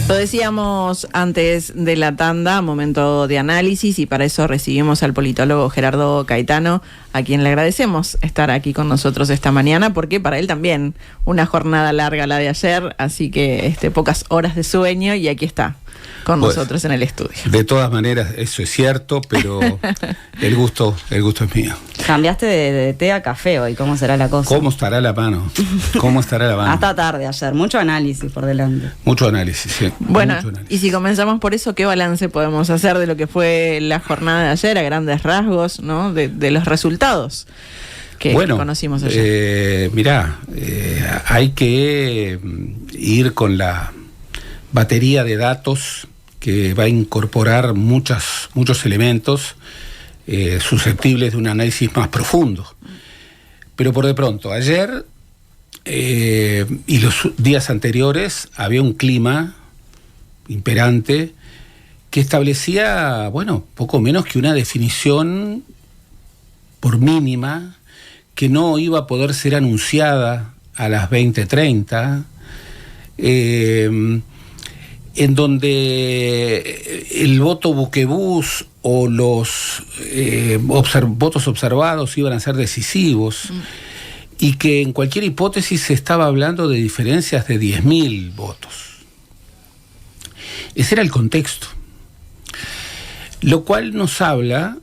Lo decíamos antes de la tanda, momento de análisis, y para eso recibimos al politólogo Gerardo Caetano, a quien le agradecemos estar aquí con nosotros esta mañana, porque para él también una jornada larga la de ayer, así que pocas horas de sueño, y aquí está con nosotros en el estudio. De todas maneras, eso es cierto, pero el gusto es mío. Cambiaste de té a café hoy, ¿cómo será la cosa? ¿Cómo estará la mano? Hasta tarde ayer, mucho análisis por delante. Mucho análisis, sí. Bueno, mucho análisis. Y si comenzamos por eso, ¿qué balance podemos hacer de lo que fue la jornada de ayer, a grandes rasgos, ¿no? de los resultados que conocimos ayer? Mirá, hay que ir con la batería de datos que va a incorporar muchos elementos susceptibles de un análisis más profundo. Pero por de pronto, ayer y los días anteriores había un clima imperante que establecía, poco menos que una definición por mínima que no iba a poder ser anunciada a las 20:30, en donde el voto buquebús o los votos observados iban a ser decisivos, y que en cualquier hipótesis se estaba hablando de diferencias de 10.000 votos. Ese era el contexto, lo cual nos habla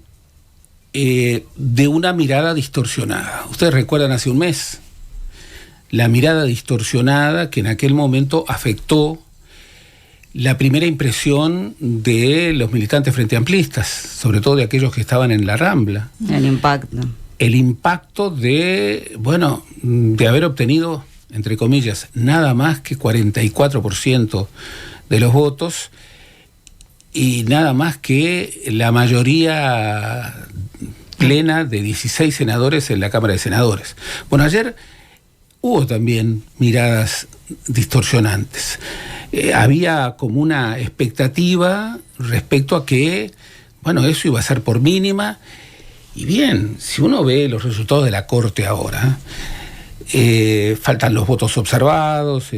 de una mirada distorsionada. Ustedes recuerdan hace un mes la mirada distorsionada que en aquel momento afectó la primera impresión de los militantes frente amplistas, sobre todo de aquellos que estaban en la Rambla. El impacto de haber obtenido, entre comillas, nada más que 44% de los votos y nada más que la mayoría plena de 16 senadores en la Cámara de Senadores. Ayer hubo también miradas distorsionantes. Había como una expectativa respecto a que, eso iba a ser por mínima. Y bien, si uno ve los resultados de la Corte ahora, faltan los votos observados,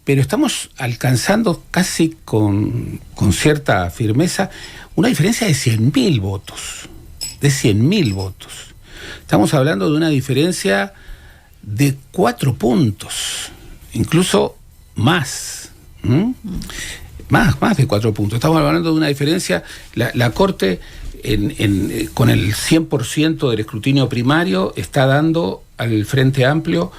pero estamos alcanzando casi con cierta firmeza una diferencia de 100.000 votos. De 100.000 votos. Estamos hablando de una diferencia de 4 puntos, incluso más. Más de 4 puntos. Estamos hablando de una diferencia. La Corte, con el 100% del escrutinio primario, está dando al Frente Amplio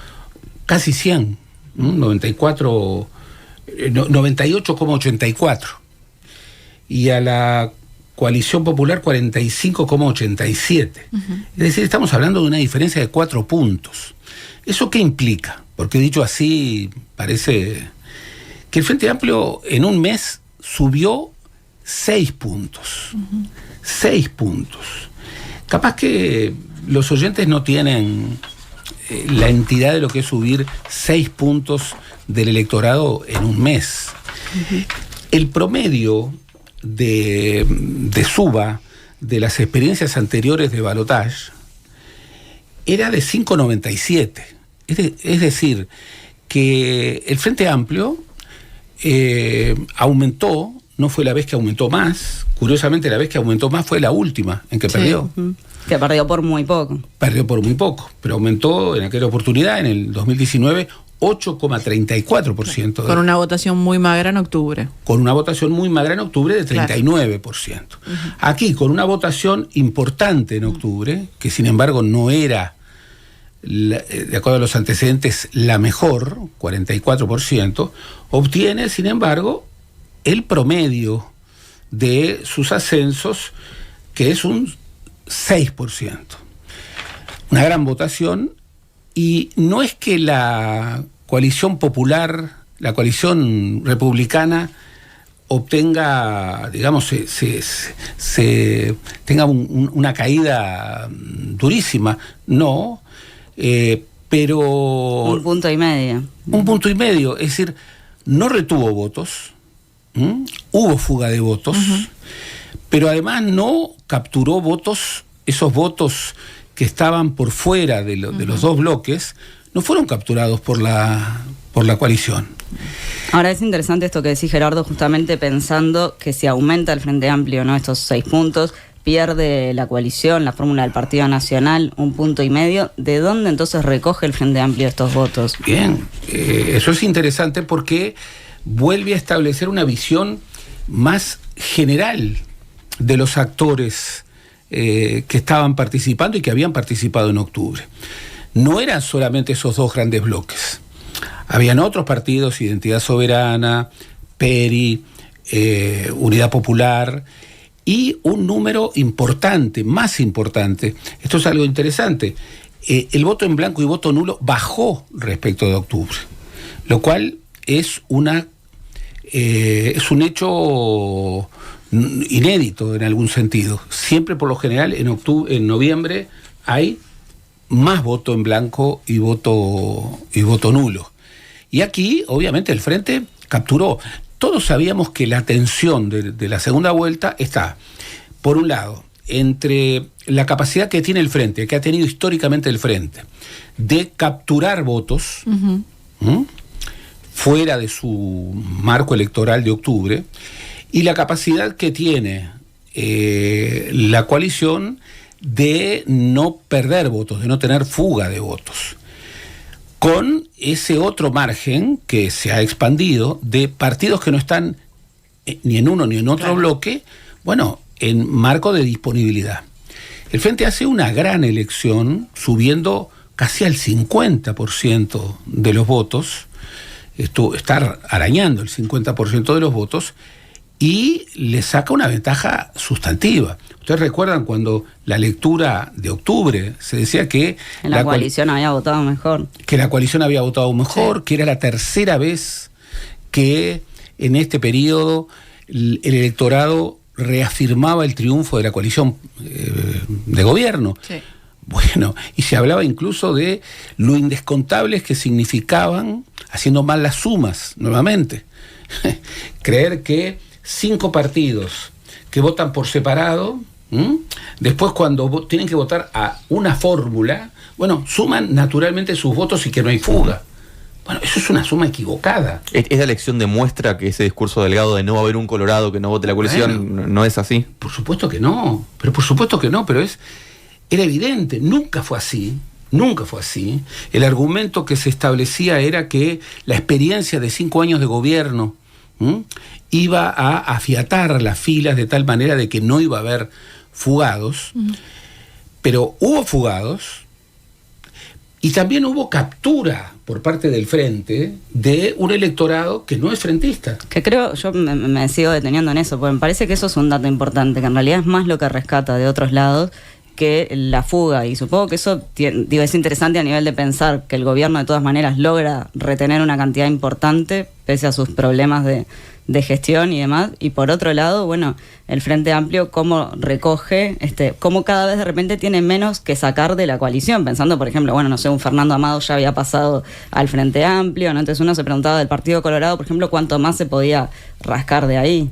casi 100, 98,84, y a la Coalición Popular 45,87. Es decir, estamos hablando de una diferencia de 4 puntos. ¿Eso qué implica? Porque dicho así, parece que el Frente Amplio en un mes subió 6 puntos. 6 puntos. Capaz que los oyentes no tienen la entidad de lo que es subir 6 puntos del electorado en un mes. El promedio de suba de las experiencias anteriores de balotaje era de 5,97. Es decir, que el Frente Amplio aumentó, no fue la vez que aumentó más. Curiosamente, la vez que aumentó más fue la última en que perdió. Que perdió por muy poco. Perdió por muy poco, pero aumentó en aquella oportunidad, en el 2019, 8,34%. Con una votación muy magra en octubre. Con una votación muy magra en octubre de 39%. Aquí, con una votación importante en octubre, que sin embargo no era, de acuerdo a los antecedentes, la mejor, 44%, obtiene, sin embargo, el promedio de sus ascensos, que es un 6%. Una gran votación, y no es que la coalición popular, la coalición republicana, obtenga, digamos, tenga una caída durísima, no, pero... Un punto y medio. Un punto y medio, es decir, no retuvo votos, hubo fuga de votos, pero además no capturó votos, esos votos que estaban por fuera de los dos bloques, no fueron capturados por la coalición. Ahora es interesante esto que decís, Gerardo, justamente pensando que si aumenta el Frente Amplio, ¿no?, estos 6 puntos, pierde la coalición, la fórmula del Partido Nacional, 1,5 puntos. ¿De dónde entonces recoge el Frente Amplio estos votos? Bien, eso es interesante porque vuelve a establecer una visión más general de los actores que estaban participando y que habían participado en octubre. No eran solamente esos 2 grandes bloques. Habían otros partidos, Identidad Soberana, PERI, Unidad Popular, y un número importante, más importante. Esto es algo interesante. El voto en blanco y voto nulo bajó respecto de octubre, lo cual es un hecho inédito en algún sentido. Siempre, por lo general, en noviembre hay más voto en blanco y voto nulo. Y aquí, obviamente, el Frente capturó. Todos sabíamos que la tensión de la segunda vuelta está, por un lado, entre la capacidad que tiene el Frente, que ha tenido históricamente el Frente, de capturar votos fuera de su marco electoral de octubre, y la capacidad que tiene la coalición de no perder votos, de no tener fuga de votos, con ese otro margen que se ha expandido de partidos que no están ni en uno ni en otro bloque, bueno, en marco de disponibilidad. El Frente hace una gran elección, subiendo casi al 50% de los votos, está arañando el 50% de los votos, y le saca una ventaja sustantiva. Ustedes recuerdan cuando la lectura de octubre se decía que la coalición había votado mejor. Que la coalición había votado mejor, sí, que era la tercera vez que en este periodo el electorado reafirmaba el triunfo de la coalición de gobierno. Sí. Bueno, y se hablaba incluso de lo indescontables que significaban, haciendo mal las sumas nuevamente, creer que 5 partidos que votan por separado, después cuando tienen que votar a una fórmula, bueno, suman naturalmente sus votos y que no hay fuga. Bueno, eso es una suma equivocada. ¿Esta elección demuestra que ese discurso delgado de no va a haber un Colorado que no vote la coalición, bueno, no es así? Por supuesto que no, pero era evidente, nunca fue así. El argumento que se establecía era que la experiencia de 5 años de gobierno iba a afiatar las filas de tal manera de que no iba a haber fugados, pero hubo fugados y también hubo captura por parte del Frente de un electorado que no es frentista. Que creo, yo me sigo deteniendo en eso, porque me parece que eso es un dato importante, que en realidad es más lo que rescata de otros lados que la fuga, y supongo que eso es interesante a nivel de pensar que el gobierno de todas maneras logra retener una cantidad importante pese a sus problemas de gestión y demás, y por otro lado, bueno, el Frente Amplio cómo recoge, cómo cada vez de repente tiene menos que sacar de la coalición, pensando, por ejemplo, bueno, no sé, un Fernando Amado ya había pasado al Frente Amplio, ¿no? Entonces uno se preguntaba del Partido Colorado, por ejemplo, cuánto más se podía rascar de ahí.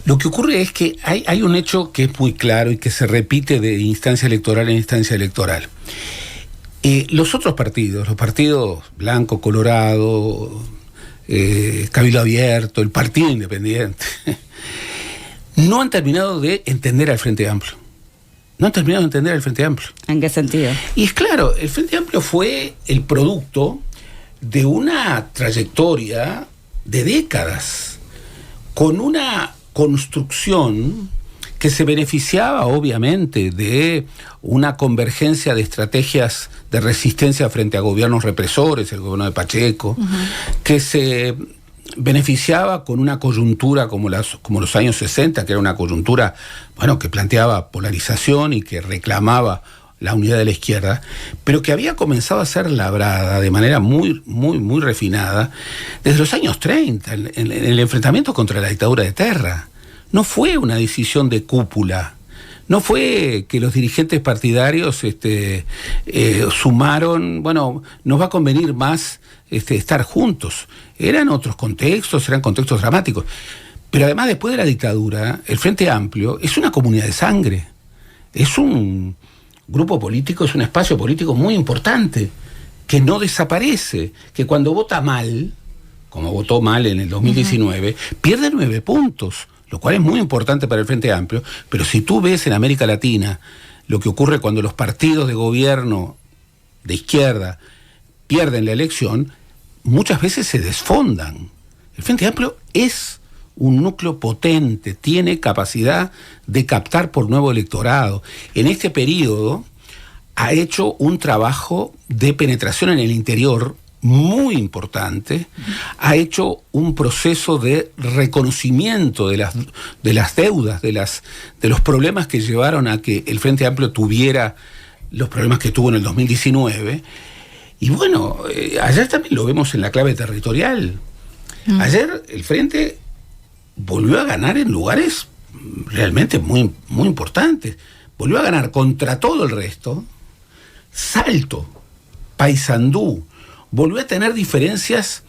Lo que ocurre es que hay un hecho que es muy claro y que se repite de instancia electoral en instancia electoral. Los otros partidos, los partidos Blanco, Colorado, Cabildo Abierto, el Partido Independiente, no han terminado de entender al Frente Amplio. ¿En qué sentido? Y es claro, el Frente Amplio fue el producto de una trayectoria de décadas, con una construcción que se beneficiaba obviamente de una convergencia de estrategias de resistencia frente a gobiernos represores, el gobierno de Pacheco, que se beneficiaba con una coyuntura como los años 60, que era una coyuntura, bueno, que planteaba polarización y que reclamaba la unidad de la izquierda, pero que había comenzado a ser labrada de manera muy, muy, muy refinada desde los años 30, en el enfrentamiento contra la dictadura de Terra. No fue una decisión de cúpula, no fue que los dirigentes partidarios sumaron, bueno, nos va a convenir más estar juntos. Eran otros contextos, eran contextos dramáticos. Pero además, después de la dictadura, el Frente Amplio es una comunidad de sangre, es un grupo político, es un espacio político muy importante, que no desaparece, que cuando vota mal, como votó mal en el 2019, pierde 9 puntos, lo cual es muy importante para el Frente Amplio, pero si tú ves en América Latina lo que ocurre cuando los partidos de gobierno de izquierda pierden la elección, muchas veces se desfondan. El Frente Amplio es un núcleo potente, tiene capacidad de captar por nuevo electorado. En este periodo ha hecho un trabajo de penetración en el interior muy importante, ha hecho un proceso de reconocimiento de las deudas, de los problemas que llevaron a que el Frente Amplio tuviera los problemas que tuvo en el 2019. Y bueno, ayer también lo vemos en la clave territorial. Ayer el Frente volvió a ganar en lugares realmente muy, muy importantes. Volvió a ganar contra todo el resto. Salto, Paysandú, volvió a tener diferencias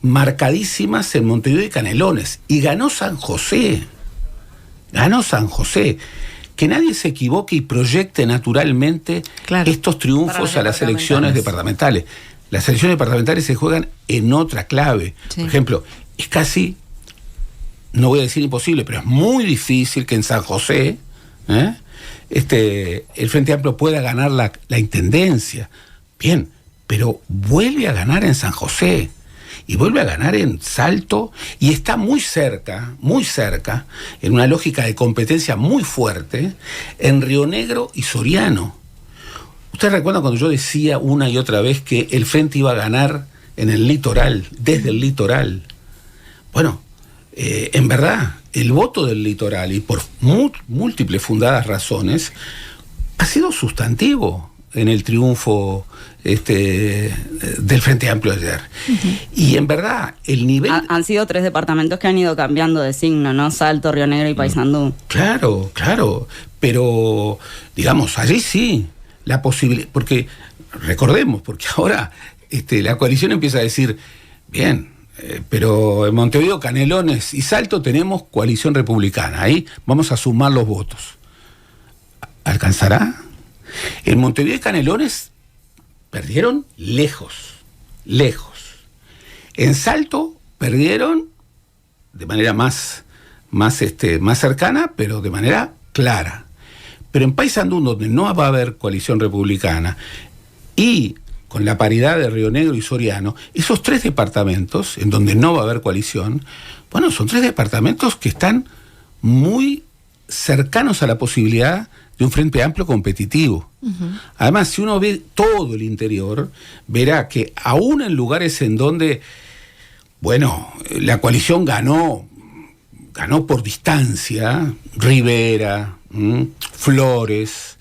marcadísimas en Montevideo y Canelones. Y ganó San José. Ganó San José. Que nadie se equivoque y proyecte naturalmente estos triunfos a las elecciones departamentales. Las elecciones departamentales se juegan en otra clave. Sí. Por ejemplo, es casi, no voy a decir imposible, pero es muy difícil que en San José el Frente Amplio pueda ganar la intendencia. Bien, pero vuelve a ganar en San José y vuelve a ganar en Salto y está muy cerca, en una lógica de competencia muy fuerte, en Río Negro y Soriano. ¿Ustedes recuerdan cuando yo decía una y otra vez que el Frente iba a ganar en el litoral, desde el litoral? Bueno, en verdad, el voto del litoral, y por múltiples fundadas razones, ha sido sustantivo en el triunfo del Frente Amplio ayer. Y en verdad, el nivel... Han sido 3 departamentos que han ido cambiando de signo, ¿no? Salto, Río Negro y Paysandú. Claro, pero digamos, allí sí, la posibilidad, porque recordemos, porque ahora la coalición empieza a decir, bien, pero en Montevideo, Canelones y Salto tenemos coalición republicana, ahí vamos a sumar los votos. ¿Alcanzará? En Montevideo y Canelones perdieron lejos. En Salto perdieron de manera más cercana, pero de manera clara. Pero en Paysandú, donde no va a haber coalición republicana, y con la paridad de Río Negro y Soriano, esos 3 departamentos, en donde no va a haber coalición, bueno, son 3 departamentos que están muy cercanos a la posibilidad de un Frente Amplio competitivo. Además, si uno ve todo el interior, verá que aún en lugares en donde, bueno, la coalición ganó por distancia, Rivera, Flores,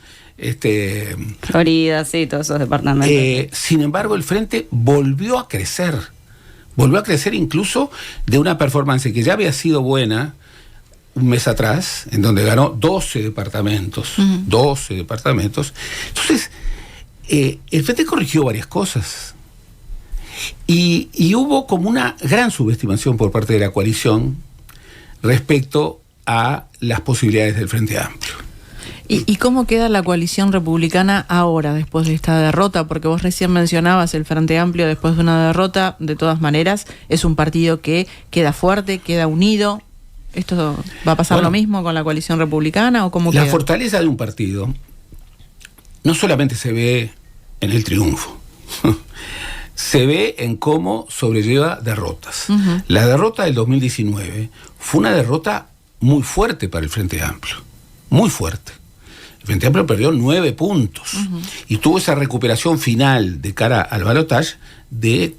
Florida, sí, todos esos departamentos. Sin embargo, el Frente volvió a crecer incluso de una performance que ya había sido buena un mes atrás, en donde ganó 12 departamentos. Entonces, el Frente corrigió varias cosas. Y hubo como una gran subestimación por parte de la coalición respecto a las posibilidades del Frente Amplio. ¿Y cómo queda la coalición republicana ahora, después de esta derrota? Porque vos recién mencionabas el Frente Amplio después de una derrota, de todas maneras, es un partido que queda fuerte, queda unido. ¿Esto va a pasar lo mismo con la coalición republicana o cómo queda? La fortaleza de un partido no solamente se ve en el triunfo, se ve en cómo sobrelleva derrotas. La derrota del 2019 fue una derrota muy fuerte para el Frente Amplio, muy fuerte. El Frente Amplio perdió 9 puntos y tuvo esa recuperación final de cara al balotaje de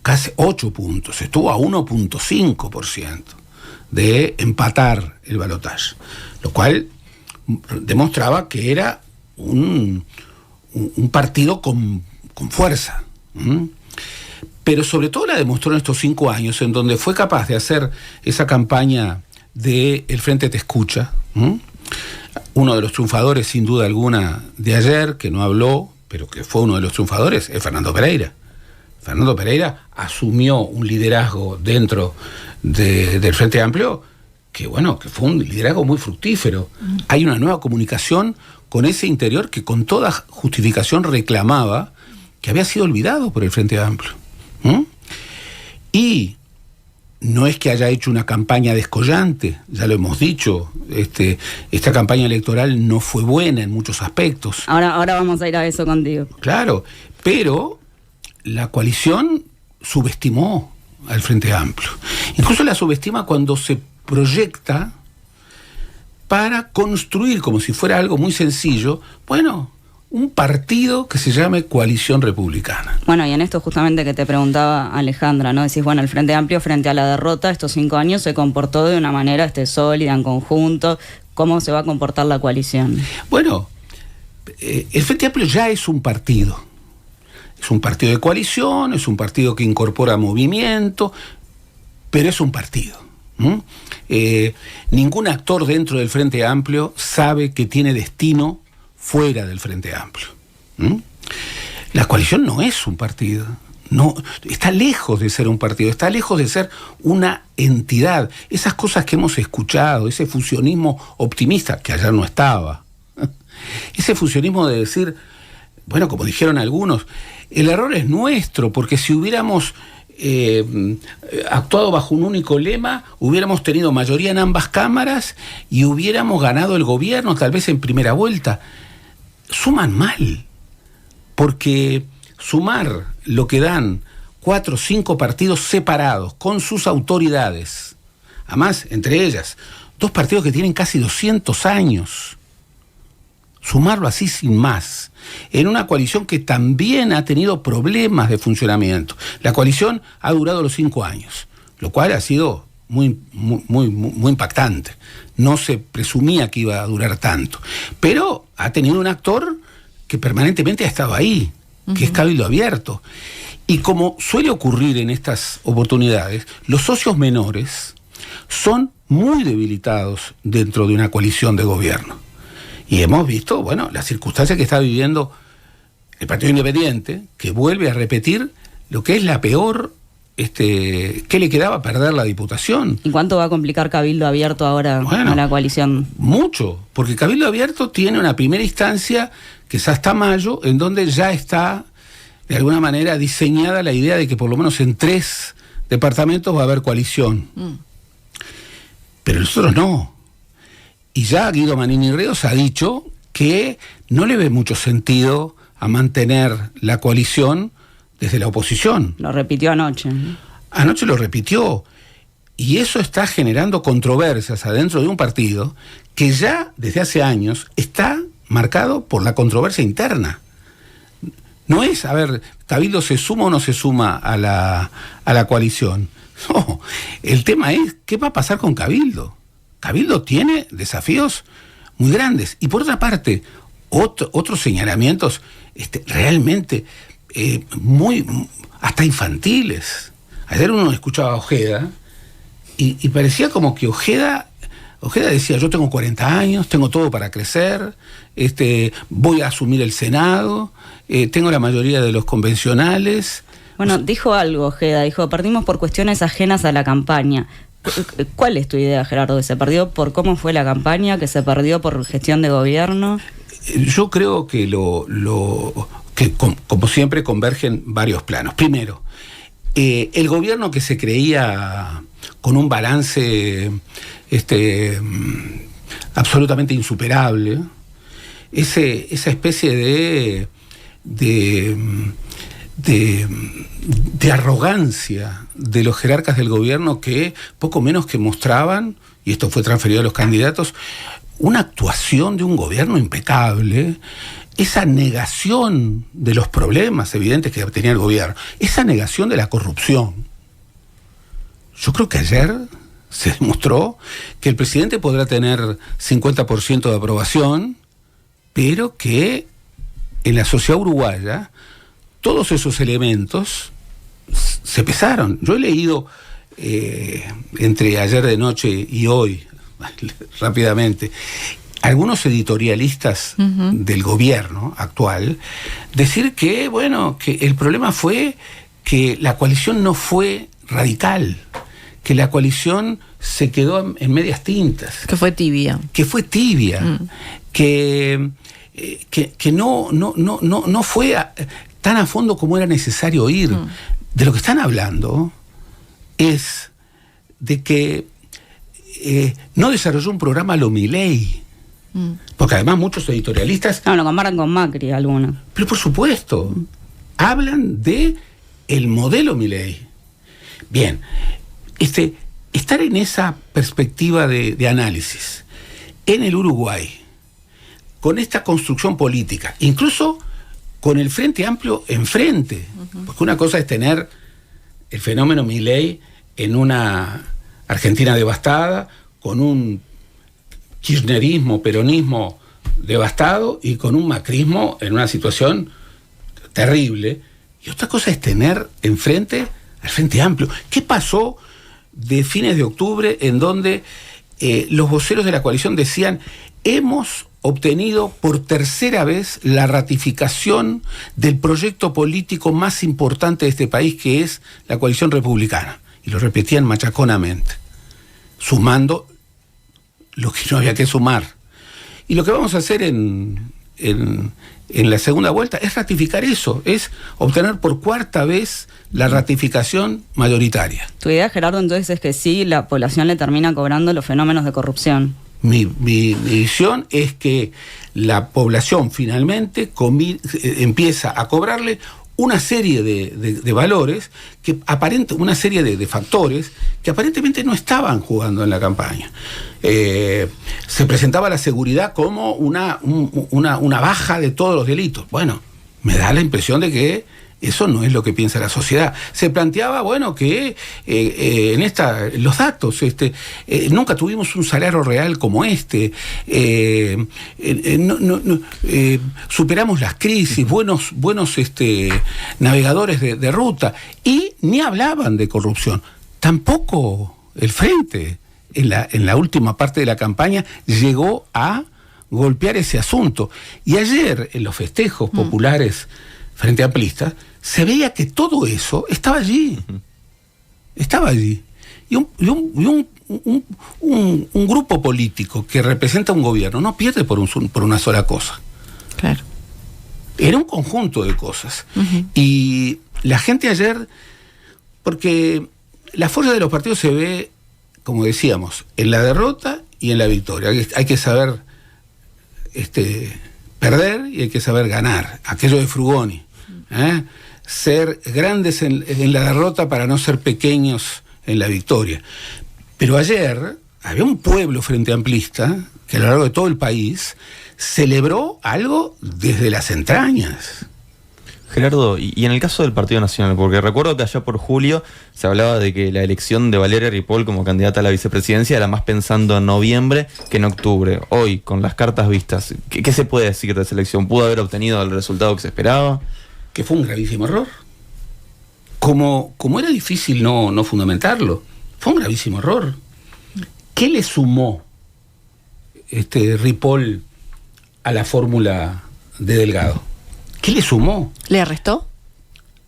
casi 8 puntos, estuvo a 1.5% de empatar el balotaje, lo cual demostraba que era un partido con fuerza. Pero sobre todo la demostró en estos 5 años, en donde fue capaz de hacer esa campaña de El Frente Te Escucha. Uno de los triunfadores, sin duda alguna, de ayer, que no habló, pero que fue uno de los triunfadores, es Fernando Pereira. Fernando Pereira asumió un liderazgo dentro del Frente Amplio que fue un liderazgo muy fructífero. Hay una nueva comunicación con ese interior que con toda justificación reclamaba que había sido olvidado por el Frente Amplio. Y no es que haya hecho una campaña descollante, ya lo hemos dicho, esta campaña electoral no fue buena en muchos aspectos. Ahora vamos a ir a eso contigo. Claro, pero la coalición subestimó al Frente Amplio. Incluso la subestima cuando se proyecta para construir, como si fuera algo muy sencillo, bueno, un partido que se llame Coalición Republicana. Bueno, y en esto justamente que te preguntaba Alejandra, ¿no? Decís, bueno, el Frente Amplio frente a la derrota estos 5 años se comportó de una manera sólida, en conjunto. ¿Cómo se va a comportar la coalición? Bueno, el Frente Amplio ya es un partido. Es un partido de coalición, es un partido que incorpora movimiento, pero es un partido. Ningún actor dentro del Frente Amplio sabe que tiene destino fuera del Frente Amplio. La coalición no es un partido, no, está lejos de ser un partido, está lejos de ser una entidad. Esas cosas que hemos escuchado, ese fusionismo optimista, que ayer no estaba, ese fusionismo de decir, bueno, como dijeron algunos, el error es nuestro, porque si hubiéramos actuado bajo un único lema, hubiéramos tenido mayoría en ambas cámaras y hubiéramos ganado el gobierno, tal vez en primera vuelta. Suman mal, porque sumar lo que dan 4 o 5 partidos separados, con sus autoridades, además, entre ellas, 2 partidos que tienen casi 200 años, sumarlo así sin más, en una coalición que también ha tenido problemas de funcionamiento. La coalición ha durado los 5 años, lo cual ha sido muy impactante. No se presumía que iba a durar tanto, pero ha tenido un actor que permanentemente ha estado ahí, que es Cabildo Abierto. Y como suele ocurrir en estas oportunidades, los socios menores son muy debilitados dentro de una coalición de gobierno. Y hemos visto, bueno, las circunstancias que está viviendo el Partido Independiente, que vuelve a repetir lo que es la peor, ¿qué le quedaba? Perder la Diputación. ¿Y cuánto va a complicar Cabildo Abierto ahora a la coalición? Mucho, porque Cabildo Abierto tiene una primera instancia, que es hasta mayo, en donde ya está, de alguna manera, diseñada la idea de que por lo menos en 3 departamentos va a haber coalición. Pero nosotros no. Y ya Guido Manini Ríos ha dicho que no le ve mucho sentido a mantener la coalición desde la oposición. Lo repitió anoche. Anoche lo repitió. Y eso está generando controversias adentro de un partido que ya desde hace años está marcado por la controversia interna. No es, a ver, Cabildo se suma o no se suma a la coalición. No, el tema es, ¿qué va a pasar con Cabildo? Cabildo tiene desafíos muy grandes. Y por otra parte, otros señalamientos realmente hasta infantiles. Ayer uno escuchaba a Ojeda y parecía como que Ojeda decía, yo tengo 40 años, tengo todo para crecer, voy a asumir el Senado, tengo la mayoría de los convencionales. Bueno, dijo algo Ojeda, dijo, perdimos por cuestiones ajenas a la campaña. ¿Cuál es tu idea, Gerardo, que se perdió por cómo fue la campaña, que se perdió por gestión de gobierno? Yo creo que como siempre convergen varios planos. Primero, el gobierno que se creía con un balance absolutamente insuperable, esa especie de arrogancia de los jerarcas del gobierno que poco menos que mostraban, y esto fue transferido a los candidatos, una actuación de un gobierno impecable, esa negación de los problemas evidentes que tenía el gobierno, esa negación de la corrupción. Yo creo que ayer se demostró que el presidente podrá tener 50% de aprobación, pero que en la sociedad uruguaya todos esos elementos se pesaron. Yo he leído entre ayer de noche y hoy, rápidamente, algunos editorialistas del gobierno actual decir que, bueno, que el problema fue que la coalición no fue radical, que la coalición se quedó en medias tintas. Que fue tibia. Que fue tibia. Que no fue tan a fondo como era necesario ir. De lo que están hablando es de que no desarrolló un programa a lo Milei. Porque además muchos editorialistas... No, lo comparan con Macri, algunos. Pero por supuesto, hablan de el modelo Milei. Bien, estar en esa perspectiva de análisis en el Uruguay, con esta construcción política, incluso con el Frente Amplio enfrente, porque una cosa es tener el fenómeno Milei en una Argentina devastada, con un kirchnerismo, peronismo devastado y con un macrismo en una situación terrible. Y otra cosa es tener enfrente al Frente Amplio. ¿Qué pasó de fines de octubre en donde los voceros de la coalición decían: hemos obtenido por tercera vez la ratificación del proyecto político más importante de este país, que es la coalición republicana? Y lo repetían machaconamente, sumando lo que no había que sumar. Y lo que vamos a hacer en la segunda vuelta es ratificar eso, es obtener por cuarta vez la ratificación mayoritaria. Tu idea, Gerardo, entonces es que sí, la población le termina cobrando los fenómenos de corrupción. Mi visión es que la población finalmente empieza a cobrarle una serie de valores, una serie de factores que aparentemente no estaban jugando en la campaña. Se presentaba la seguridad como una baja de todos los delitos. Bueno, me da la impresión de que eso no es lo que piensa la sociedad. Se planteaba, bueno, que los datos, nunca tuvimos un salario real como este, superamos las crisis, buenos navegadores de ruta, y ni hablaban de corrupción. Tampoco el Frente, en la última parte de la campaña, llegó a golpear ese asunto. Y ayer, en los festejos populares frente amplistas, se veía que todo eso estaba allí. Estaba allí. Y un grupo político que representa un gobierno no pierde por una sola cosa. Claro. Era un conjunto de cosas. Y la gente ayer, porque la fuerza de los partidos se ve, como decíamos, en la derrota y en la victoria. Hay que saber perder y hay que saber ganar. Aquello de Frugoni. Ser grandes en la derrota para no ser pequeños en la victoria. Pero ayer había un pueblo frente amplista que a lo largo de todo el país celebró algo desde las entrañas. Gerardo, y en el caso del Partido Nacional, porque recuerdo que allá por julio se hablaba de que la elección de Valeria Ripoll como candidata a la vicepresidencia era más pensando en noviembre que en octubre. Hoy, con las cartas vistas, ¿qué se puede decir de esa elección? ¿Pudo haber obtenido el resultado que se esperaba? Que fue un gravísimo error. Como era difícil no fundamentarlo, fue un gravísimo error. ¿Qué le sumó Ripoll a la fórmula de Delgado? ¿Qué le sumó? ¿Le arrestó?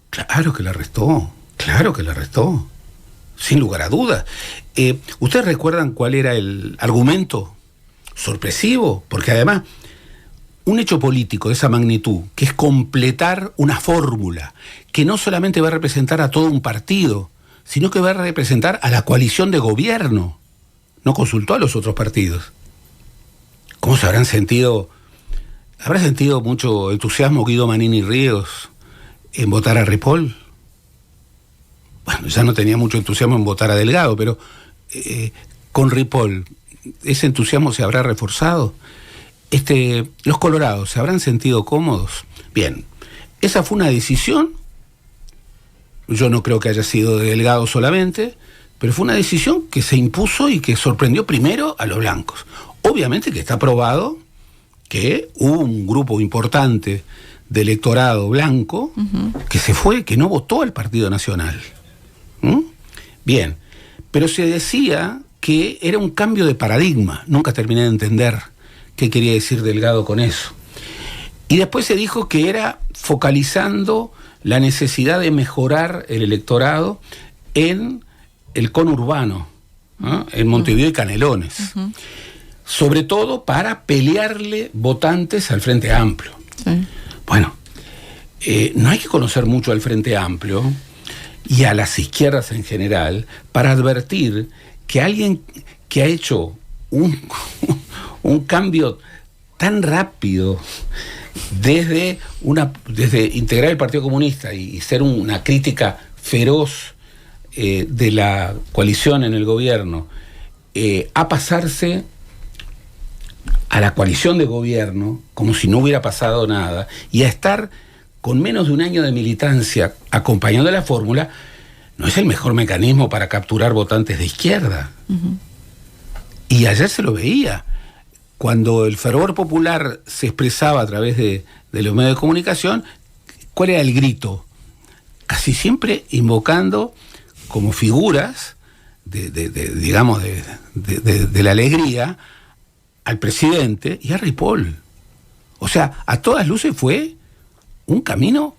Claro que la arrestó, sin lugar a dudas. ¿Ustedes recuerdan cuál era el argumento sorpresivo? Porque además, un hecho político de esa magnitud, que es completar una fórmula, que no solamente va a representar a todo un partido, sino que va a representar a la coalición de gobierno. No consultó a los otros partidos. ¿Cómo se habrán sentido? ¿Habrá sentido mucho entusiasmo Guido Manini Ríos en votar a Ripoll? Bueno, ya no tenía mucho entusiasmo en votar a Delgado, pero con Ripoll, ¿ese entusiasmo se habrá reforzado? Los colorados ¿se habrán sentido cómodos? Bien, esa fue una decisión. Yo no creo que haya sido de Delgado solamente, pero fue una decisión que se impuso y que sorprendió primero a los blancos. Obviamente que está probado que hubo un grupo importante de electorado blanco que se fue, que no votó al Partido Nacional. Bien, pero se decía que era un cambio de paradigma. Nunca terminé de entender qué quería decir Delgado con eso. Y después se dijo que era focalizando la necesidad de mejorar el electorado en el conurbano, en Montevideo y Canelones. Sobre todo para pelearle votantes al Frente Amplio. Sí. Bueno, no hay que conocer mucho al Frente Amplio. y a las izquierdas en general para advertir que alguien que ha hecho un cambio tan rápido desde integrar el Partido Comunista y ser una crítica feroz de la coalición en el gobierno, a pasarse a la coalición de gobierno como si no hubiera pasado nada, y a estar con menos de un año de militancia acompañando la fórmula, no es el mejor mecanismo para capturar votantes de izquierda. Uh-huh. Y ayer se lo veía. Cuando el fervor popular se expresaba a través de los medios de comunicación, ¿cuál era el grito? Casi siempre invocando como figuras de la alegría al presidente y a Ripoll. O sea, a todas luces fue un camino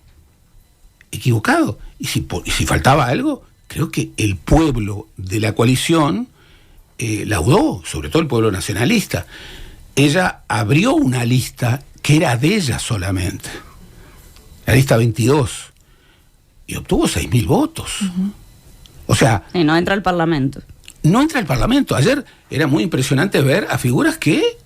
equivocado. Y si faltaba algo, creo que el pueblo de la coalición laudó, sobre todo el pueblo nacionalista. Ella abrió una lista que era de ella solamente, la lista 22, y obtuvo 6.000 votos. Uh-huh. O sea... Y no entra al Parlamento. No entra al Parlamento. Ayer era muy impresionante ver a figuras que,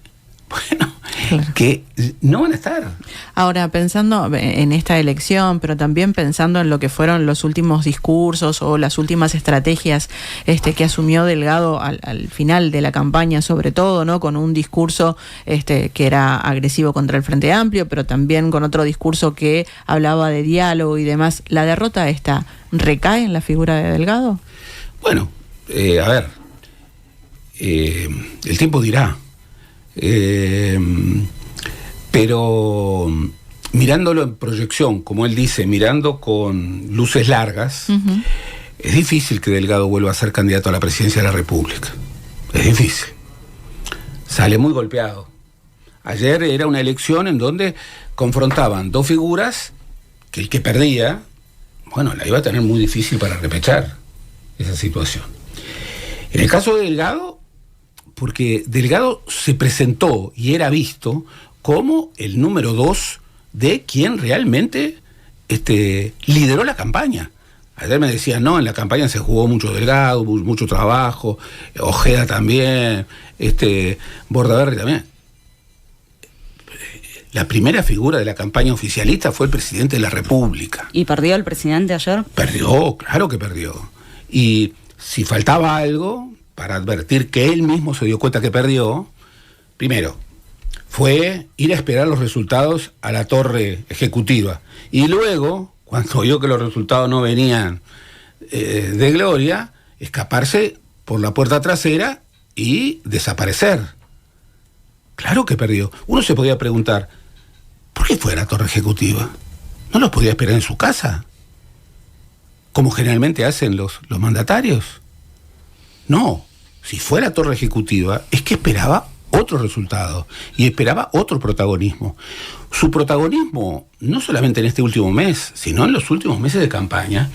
bueno, claro, que no van a estar. Ahora, pensando en esta elección, pero también pensando en lo que fueron los últimos discursos o las últimas estrategias que asumió Delgado al final de la campaña, sobre todo, ¿no? Con un discurso que era agresivo contra el Frente Amplio, pero también con otro discurso que hablaba de diálogo y demás. ¿La derrota esta recae en la figura de Delgado? Bueno, a ver, el tiempo dirá. Pero mirándolo en proyección, como él dice, mirando con luces largas, uh-huh, es difícil que Delgado vuelva a ser candidato a la presidencia de la República. Es difícil. Sale muy golpeado. Ayer era una elección en donde confrontaban dos figuras que el que perdía, bueno, la iba a tener muy difícil para repechar esa situación. En el caso de Delgado, porque Delgado se presentó y era visto como el número 2 de quien realmente lideró la campaña. Ayer me decían, no, en la campaña se jugó mucho Delgado, mucho trabajo, Ojeda también, Bordaberry también. La primera figura de la campaña oficialista fue el presidente de la República. ¿Y perdió el presidente ayer? Perdió, claro que perdió. Y si faltaba algo para advertir que él mismo se dio cuenta que perdió, primero, fue ir a esperar los resultados a la torre ejecutiva. Y luego, cuando vio que los resultados no venían de gloria, escaparse por la puerta trasera y desaparecer. Claro que perdió. Uno se podía preguntar, ¿por qué fue a la torre ejecutiva? ¿No los podía esperar en su casa? Como generalmente hacen los mandatarios. No, si fue a la torre ejecutiva es que esperaba otro resultado y esperaba otro protagonismo. Su protagonismo, no solamente en este último mes, sino en los últimos meses de campaña,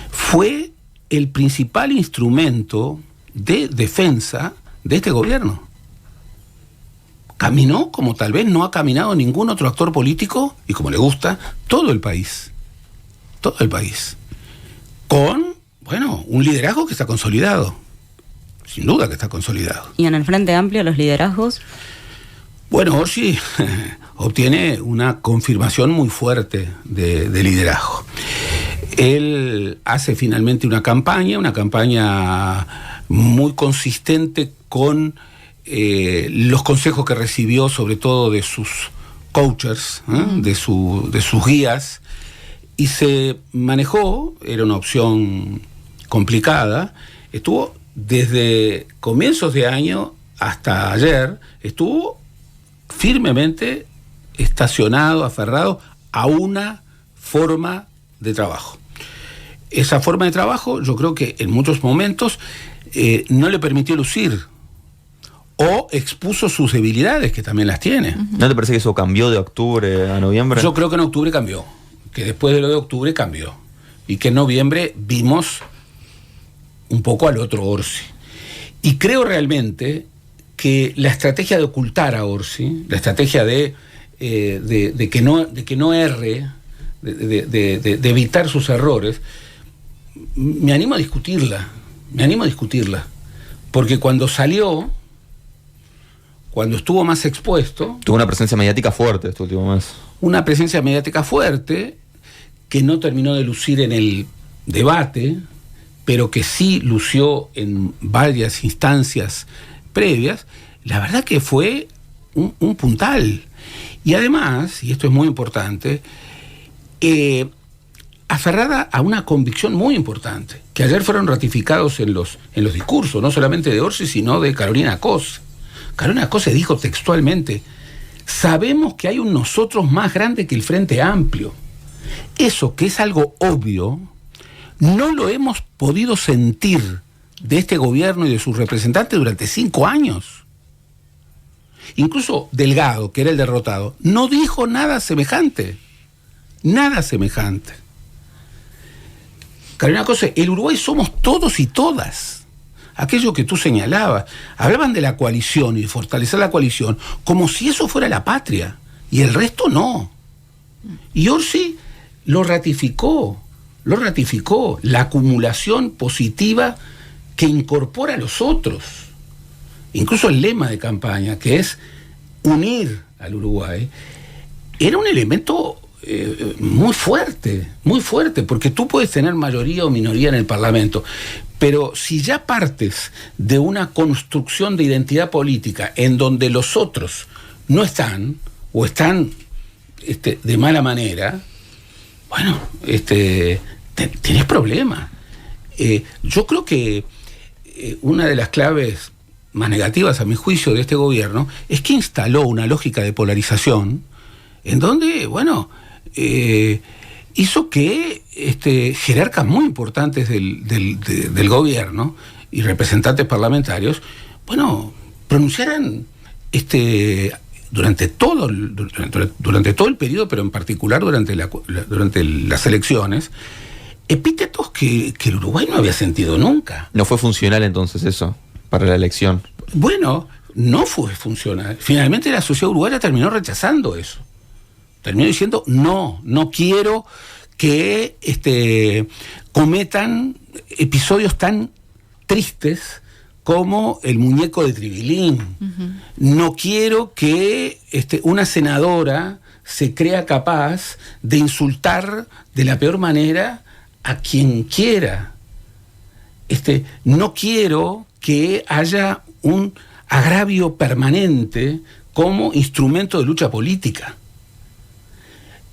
fue el principal instrumento de defensa de este gobierno. Caminó como tal vez no ha caminado ningún otro actor político, y como le gusta, todo el país. Todo el país. Con, bueno, un liderazgo que está consolidado. Sin duda que está consolidado. ¿Y en el Frente Amplio los liderazgos? Bueno, Orsi obtiene una confirmación muy fuerte de liderazgo. Él hace finalmente una campaña muy consistente con los consejos que recibió, sobre todo de sus coaches, de sus guías, y se manejó, era una opción complicada, estuvo desde comienzos de año hasta ayer, estuvo firmemente estacionado, aferrado a una forma de trabajo. Esa forma de trabajo, yo creo que en muchos momentos no le permitió lucir o expuso sus debilidades, que también las tiene. ¿No te parece que eso cambió de octubre a noviembre? Yo creo que en octubre cambió, que después de lo de octubre cambió, y que en noviembre vimos un poco al otro Orsi. Y creo realmente que la estrategia de ocultar a Orsi, la estrategia de que no erre, de evitar sus errores, me animo a discutirla, porque cuando salió, cuando estuvo más expuesto... Tuvo una presencia mediática fuerte este último mes. Una presencia mediática fuerte, que no terminó de lucir en el debate, pero que sí lució en varias instancias previas. La verdad que fue un puntal. Y además, y esto es muy importante, aferrada a una convicción muy importante, que ayer fueron ratificados en los discursos, no solamente de Orsi, sino de Carolina Cose. Carolina Cose dijo textualmente: sabemos que hay un nosotros más grande que el Frente Amplio. Eso, que es algo obvio, no lo hemos podido sentir de este gobierno y de sus representantes durante 5 años. Incluso Delgado, que era el derrotado, no dijo nada semejante. Nada semejante. Carolina Cose, el Uruguay somos todos y todas. Aquello que tú señalabas. Hablaban de la coalición y de fortalecer la coalición como si eso fuera la patria. Y el resto no. Y Orsi lo ratificó. La acumulación positiva que incorpora a los otros. Incluso el lema de campaña, que es unir al Uruguay, era un elemento muy fuerte, porque tú puedes tener mayoría o minoría en el Parlamento, pero si ya partes de una construcción de identidad política en donde los otros no están, o están de mala manera, bueno, tenés problemas. Yo creo que una de las claves más negativas, a mi juicio, de este gobierno es que instaló una lógica de polarización en donde, bueno, hizo que jerarcas muy importantes del gobierno y representantes parlamentarios, bueno, pronunciaran durante todo el periodo, pero en particular durante las elecciones, epítetos que el Uruguay no había sentido nunca. ¿No fue funcional entonces eso para la elección? Bueno, no fue funcional. Finalmente la sociedad uruguaya terminó rechazando eso. Terminó diciendo: no quiero que cometan episodios tan tristes como el muñeco de Tribilín. Uh-huh. No quiero que una senadora se crea capaz de insultar de la peor manera a quien quiera. No quiero que haya un agravio permanente como instrumento de lucha política.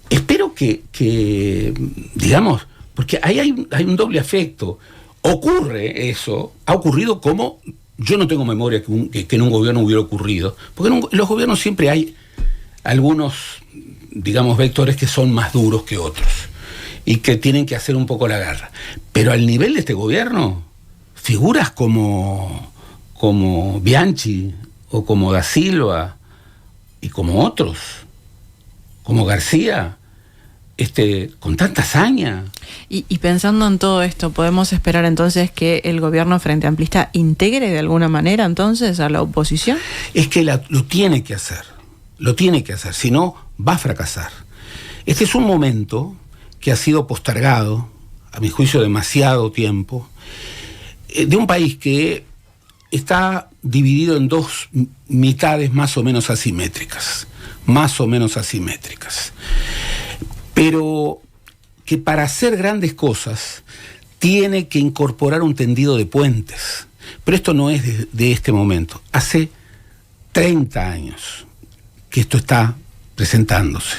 Espero que digamos, porque ahí hay un doble afecto. Ocurre eso, ha ocurrido como yo no tengo memoria que en un gobierno hubiera ocurrido, porque en los gobiernos siempre hay algunos, digamos, vectores que son más duros que otros y que tienen que hacer un poco la garra. Pero al nivel de este gobierno, figuras como Bianchi o como Da Silva y como otros, como García, con tanta hazaña. Y pensando en todo esto, ¿podemos esperar entonces que el gobierno Frente Amplista integre de alguna manera entonces a la oposición? Es que lo tiene que hacer, si no va a fracasar. Este es un momento que ha sido postergado, a mi juicio demasiado tiempo, de un país que está dividido en dos mitades más o menos asimétricas, pero que para hacer grandes cosas tiene que incorporar un tendido de puentes. Pero esto no es de este momento. Hace 30 años que esto está presentándose.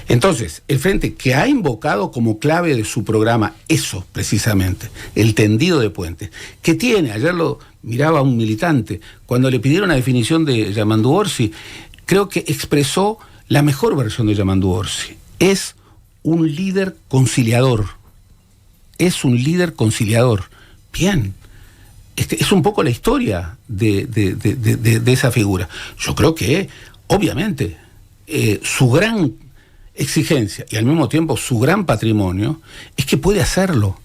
Entonces, el Frente, que ha invocado como clave de su programa eso precisamente, el tendido de puentes, que tiene, ayer lo miraba un militante, cuando le pidieron la definición de Yamandu Orsi, creo que expresó la mejor versión de Yamandu Orsi. Es un líder conciliador. Bien. Es un poco la historia de esa figura. Yo creo que, obviamente, su gran exigencia y al mismo tiempo su gran patrimonio es que puede hacerlo.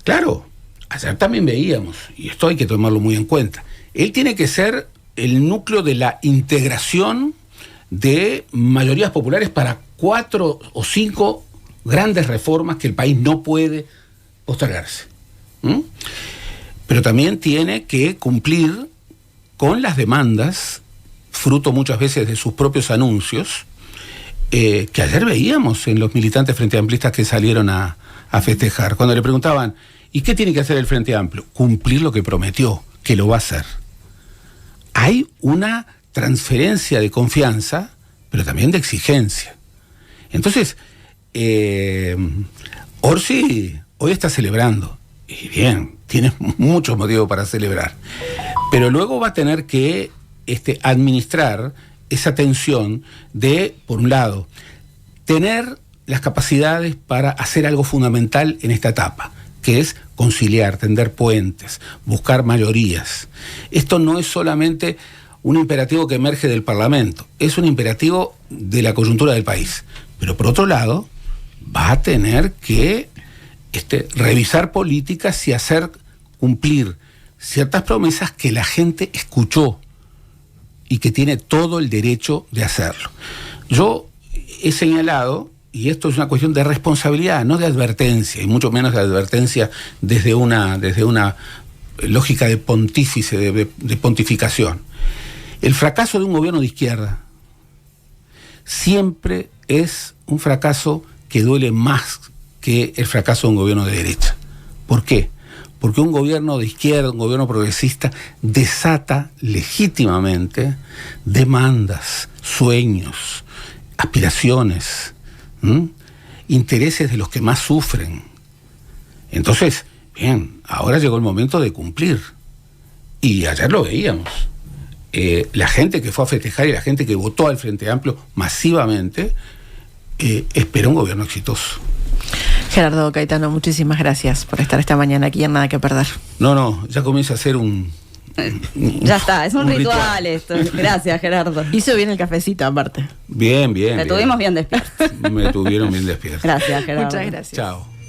Claro, ayer también veíamos, y esto hay que tomarlo muy en cuenta, él tiene que ser el núcleo de la integración de mayorías populares para 4 o 5 grandes reformas que el país no puede postergarse. Pero también tiene que cumplir con las demandas, fruto muchas veces de sus propios anuncios, que ayer veíamos en los militantes Frente Amplistas que salieron a festejar, cuando le preguntaban, ¿y qué tiene que hacer el Frente Amplio? Cumplir lo que prometió, que lo va a hacer. Hay una transferencia de confianza, pero también de exigencia. Entonces, Orsi hoy está celebrando, y bien, tiene muchos motivos para celebrar, pero luego va a tener que administrar esa tensión de, por un lado, tener las capacidades para hacer algo fundamental en esta etapa, que es conciliar, tender puentes, buscar mayorías. Esto no es solamente un imperativo que emerge del Parlamento, es un imperativo de la coyuntura del país. Pero por otro lado, va a tener que revisar políticas y hacer cumplir ciertas promesas que la gente escuchó y que tiene todo el derecho de hacerlo. Yo he señalado, y esto es una cuestión de responsabilidad, no de advertencia, y mucho menos de advertencia desde una lógica de pontífice, de pontificación. El fracaso de un gobierno de izquierda siempre es un fracaso que duele más que el fracaso de un gobierno de derecha. ¿Por qué? Porque un gobierno de izquierda, un gobierno progresista, desata legítimamente demandas, sueños, aspiraciones, intereses de los que más sufren. Entonces, bien, ahora llegó el momento de cumplir. Y ayer lo veíamos. La gente que fue a festejar y la gente que votó al Frente Amplio masivamente espera un gobierno exitoso. Gerardo Caetano, muchísimas gracias por estar esta mañana aquí en Nada que Perder. No, ya comienza a ser ya está, es un ritual esto. Gracias, Gerardo. Hizo bien el cafecito, aparte. Bien. Me tuvimos bien despiertos. Me tuvieron bien despiertos. Gracias, Gerardo. Muchas gracias. Chao.